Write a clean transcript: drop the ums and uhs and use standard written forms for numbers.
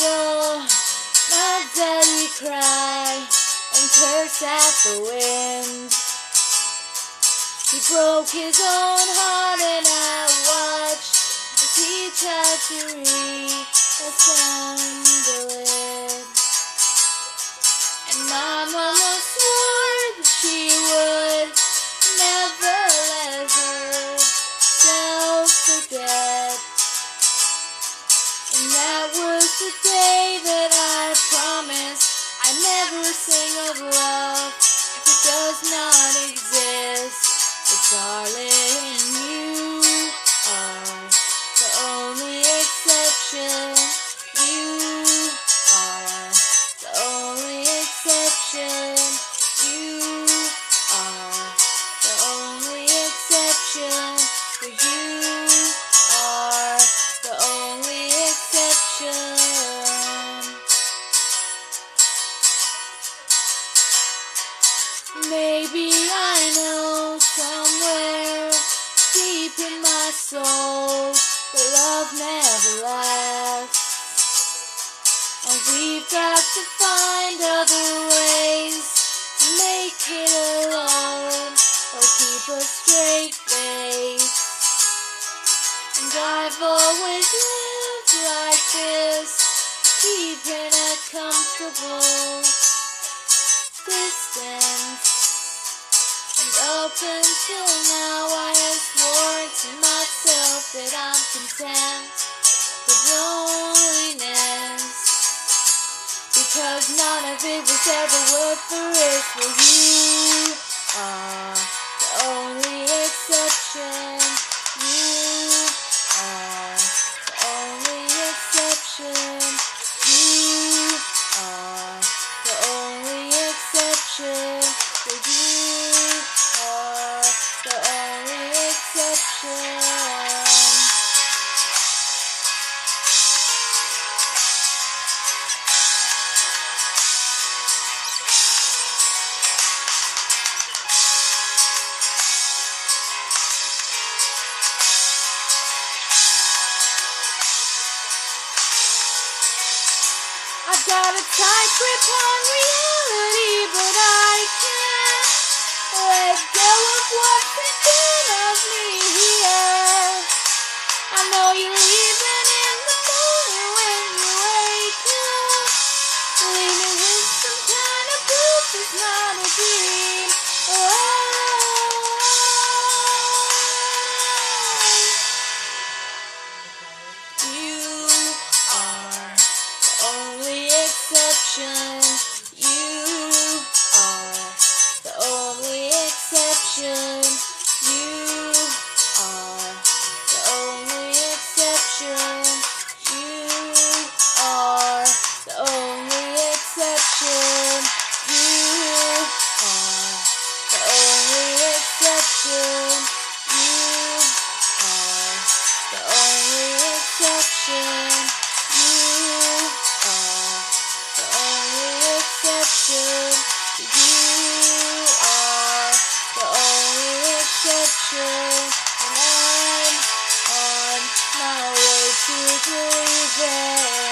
saw my daddy cry and curse at the wind. He broke his own heart and I watched as he tried to reassemble it. And my mama swore that she would never let herself forget. And that was the day that I promised I'd never sing of love if it does not exist. But darling, you are the only exception. You are the only exception. You are the only exception. For you are the only exception. Maybe I know somewhere deep in my soul that love never lasts, and we've got to find other ways to make it alone or keep a straight face. And I've always lived like this, keeping a comfortable distance. And up until now I have sworn to myself that I'm content with loneliness, because none of it was ever worth the risk. For you are the only exception. You are the only exception. You are the only exception. For you are the only exception. I've got a tight grip on reality, but I can't let go of what's within of me here. I know you're leaving in the morning when you wake up. Leave me with some kind of proof it's not a dream. You are the only exception. You are the only exception. You are the only exception. You are the only exception. You are the only exception. You are the only exception. You are the only exception. You are the only exception. And I'm on my way to believing.